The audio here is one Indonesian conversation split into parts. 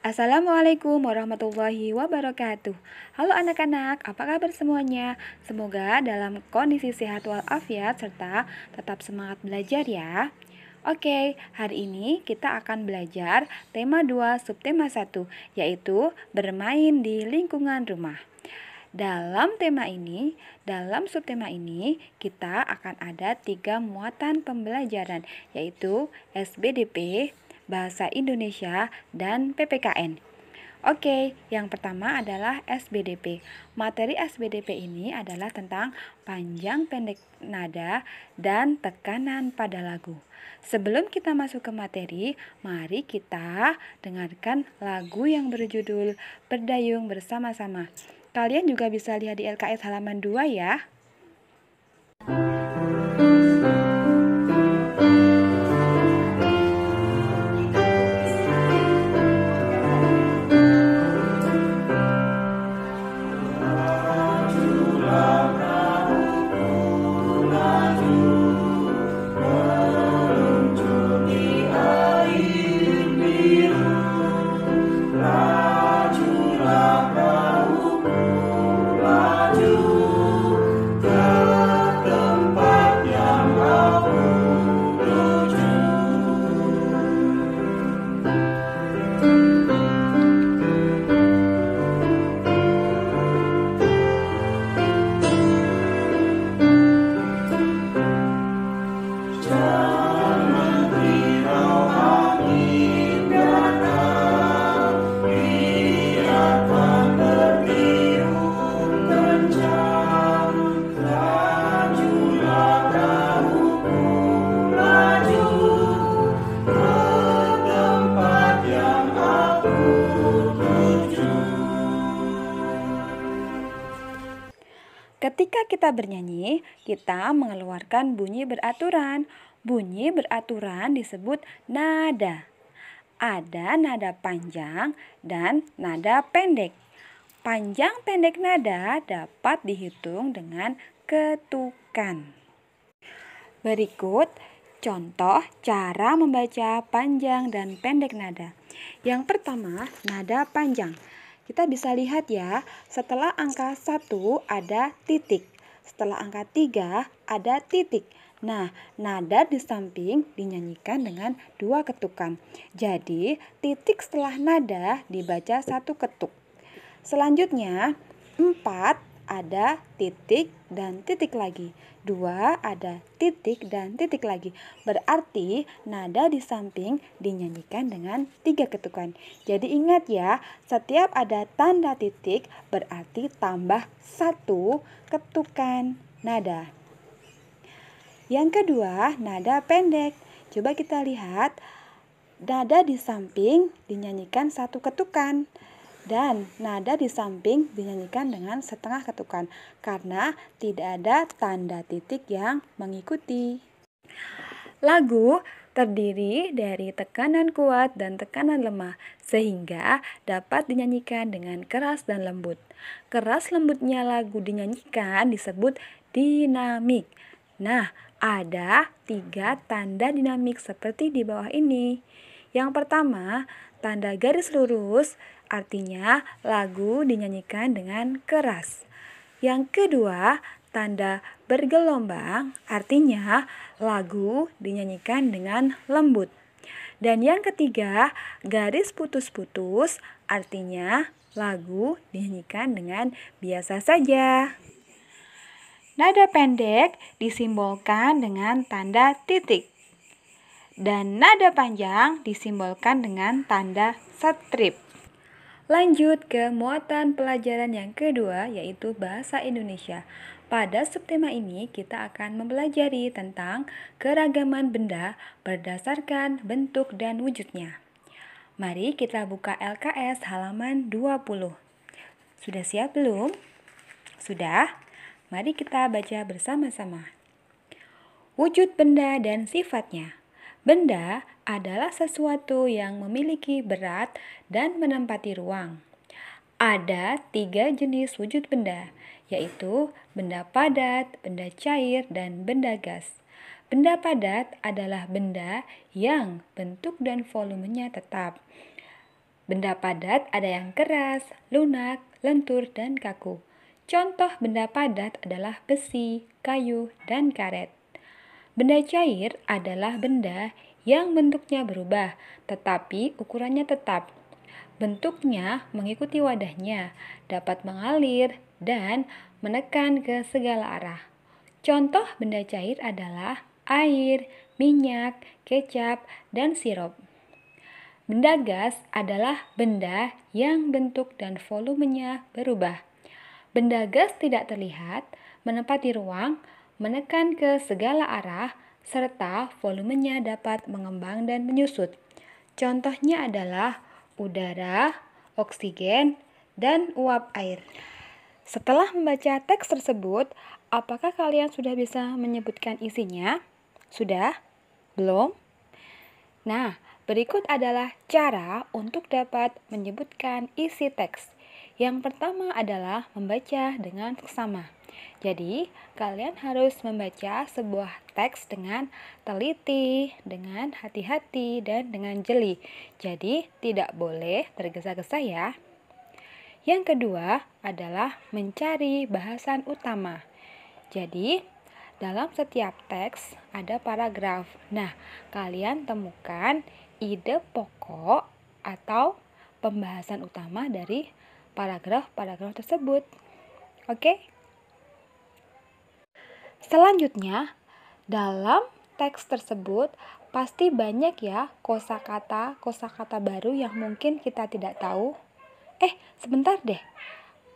Assalamualaikum warahmatullahi wabarakatuh. Halo anak-anak, apa kabar semuanya? Semoga dalam kondisi sehat walafiat serta tetap semangat belajar ya. Oke, hari ini kita akan belajar tema 2 subtema 1, yaitu bermain di lingkungan rumah. Dalam subtema ini, kita akan ada 3 muatan pembelajaran, yaitu SBDP, Bahasa Indonesia, dan PPKN. Oke, yang pertama adalah SBDP. Materi SBDP ini adalah tentang panjang pendek nada dan tekanan pada lagu. Sebelum kita masuk ke materi, mari kita dengarkan lagu yang berjudul Berdayung Bersama-sama. Kalian juga bisa lihat di LKS halaman 2 ya. Ketika kita bernyanyi, kita mengeluarkan bunyi beraturan. Bunyi beraturan disebut nada. Ada nada panjang dan nada pendek. Panjang pendek nada dapat dihitung dengan ketukan. Berikut contoh cara membaca panjang dan pendek nada. Yang pertama, nada panjang. Kita bisa lihat ya, setelah angka 1 ada titik. Setelah angka 3 ada titik. Nah, nada di samping dinyanyikan dengan 2 ketukan. Jadi, titik setelah nada dibaca 1 ketuk. Selanjutnya, 4 ada titik dan titik lagi. 2 ada titik dan titik lagi. Berarti nada di samping dinyanyikan dengan 3 ketukan. Jadi ingat ya, setiap ada tanda titik berarti tambah 1 ketukan nada. Yang kedua, nada pendek. Coba kita lihat, nada di samping dinyanyikan 1 ketukan. Dan nada di samping dinyanyikan dengan setengah ketukan karena tidak ada tanda titik yang mengikuti. Lagu terdiri dari tekanan kuat dan tekanan lemah sehingga dapat dinyanyikan dengan keras dan lembut. Keras lembutnya lagu dinyanyikan disebut dinamik. Nah, ada 3 tanda dinamik seperti di bawah ini. Yang pertama, tanda garis lurus artinya lagu dinyanyikan dengan keras. Yang kedua, tanda bergelombang artinya lagu dinyanyikan dengan lembut. Dan yang ketiga, garis putus-putus artinya lagu dinyanyikan dengan biasa saja. Nada pendek disimbolkan dengan tanda titik. Dan nada panjang disimbolkan dengan tanda strip. Lanjut ke muatan pelajaran yang kedua, yaitu Bahasa Indonesia. Pada subtema ini kita akan mempelajari tentang keragaman benda berdasarkan bentuk dan wujudnya. Mari kita buka LKS halaman 20. Sudah siap belum? Sudah? Mari kita baca bersama-sama. Wujud benda dan sifatnya. Benda adalah sesuatu yang memiliki berat dan menempati ruang. Ada 3 jenis wujud benda, yaitu benda padat, benda cair, dan benda gas. Benda padat adalah benda yang bentuk dan volumenya tetap. Benda padat ada yang keras, lunak, lentur, dan kaku. Contoh benda padat adalah besi, kayu, dan karet. Benda cair adalah benda yang bentuknya berubah, tetapi ukurannya tetap. Bentuknya mengikuti wadahnya, dapat mengalir dan menekan ke segala arah. Contoh benda cair adalah air, minyak, kecap, dan sirup. Benda gas adalah benda yang bentuk dan volumenya berubah. Benda gas tidak terlihat, menempati ruang, menekan ke segala arah, serta volumenya dapat mengembang dan menyusut. Contohnya adalah udara, oksigen, dan uap air. Setelah membaca teks tersebut, apakah kalian sudah bisa menyebutkan isinya? Sudah? Belum? Nah, berikut adalah cara untuk dapat menyebutkan isi teks. Yang pertama adalah membaca dengan seksama. Jadi, kalian harus membaca sebuah teks dengan teliti, dengan hati-hati, dan dengan jeli. Jadi, tidak boleh tergesa-gesa ya. Yang kedua adalah mencari bahasan utama. Jadi, dalam setiap teks ada paragraf. Nah, kalian temukan ide pokok atau pembahasan utama dari paragraf-paragraf tersebut. Oke? Selanjutnya, dalam teks tersebut pasti banyak ya kosakata baru yang mungkin kita tidak tahu. Sebentar deh.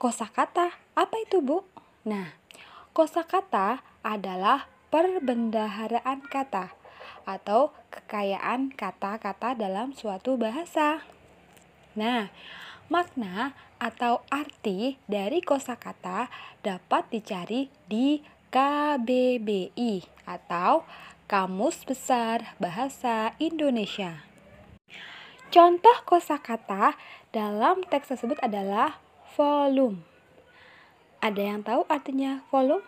Kosakata, apa itu, Bu? Nah, kosakata adalah perbendaharaan kata atau kekayaan kata-kata dalam suatu bahasa. Nah, makna atau arti dari kosakata dapat dicari di KBBI atau Kamus Besar Bahasa Indonesia. Contoh kosakata dalam teks tersebut adalah volume. Ada yang tahu artinya volume?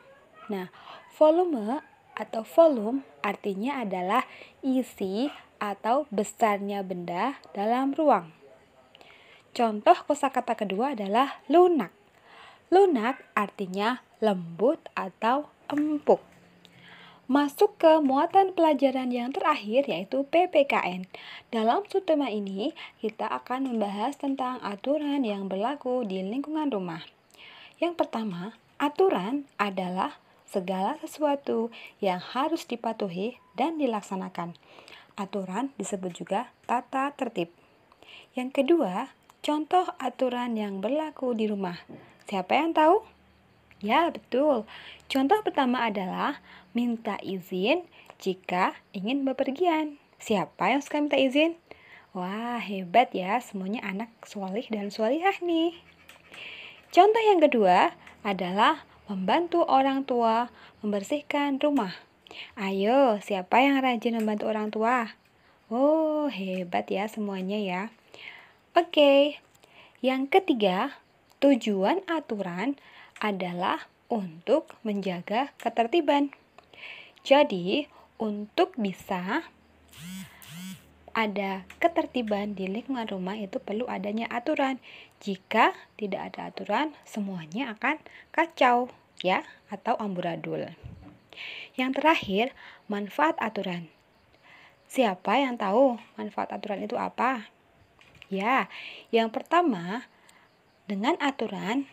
Nah, volume atau volume artinya adalah isi atau besarnya benda dalam ruang. Contoh kosakata kedua adalah lunak. Lunak artinya lembut atau empuk. Masuk ke muatan pelajaran yang terakhir yaitu PPKN. Dalam subtema ini kita akan membahas tentang aturan yang berlaku di lingkungan rumah. Yang pertama, aturan adalah segala sesuatu yang harus dipatuhi dan dilaksanakan. Aturan disebut juga tata tertib. Yang kedua, contoh aturan yang berlaku di rumah. Siapa yang tahu? Ya, betul. Contoh pertama adalah minta izin jika ingin bepergian. Siapa yang suka minta izin? Wah, hebat ya, semuanya anak solih dan solihah nih. Contoh yang kedua adalah membantu orang tua membersihkan rumah. Ayo, siapa yang rajin membantu orang tua? Oh, hebat ya semuanya ya. Oke, yang ketiga, tujuan aturan adalah untuk menjaga ketertiban. Jadi, untuk bisa ada ketertiban di lingkungan rumah itu perlu adanya aturan. Jika tidak ada aturan, semuanya akan kacau ya atau amburadul. Yang terakhir, manfaat aturan. Siapa yang tahu manfaat aturan itu apa? Ya, yang pertama, dengan aturan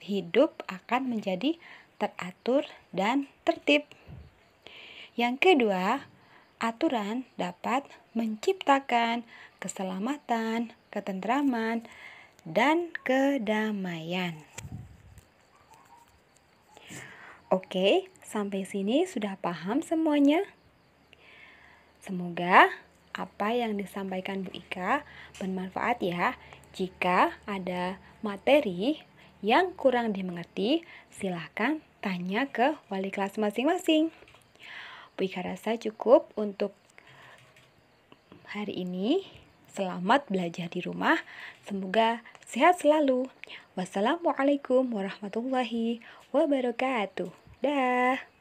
hidup akan menjadi teratur dan tertib. Yang kedua, aturan dapat menciptakan keselamatan, ketentraman, dan kedamaian. Oke, sampai sini sudah paham semuanya? Semoga apa yang disampaikan Bu Ika bermanfaat ya. Jika ada materi yang kurang dimengerti, silahkan tanya ke wali kelas masing-masing. Bu Ika rasa cukup untuk hari ini. Selamat belajar di rumah. Semoga sehat selalu. Wassalamualaikum warahmatullahi wabarakatuh. Dah.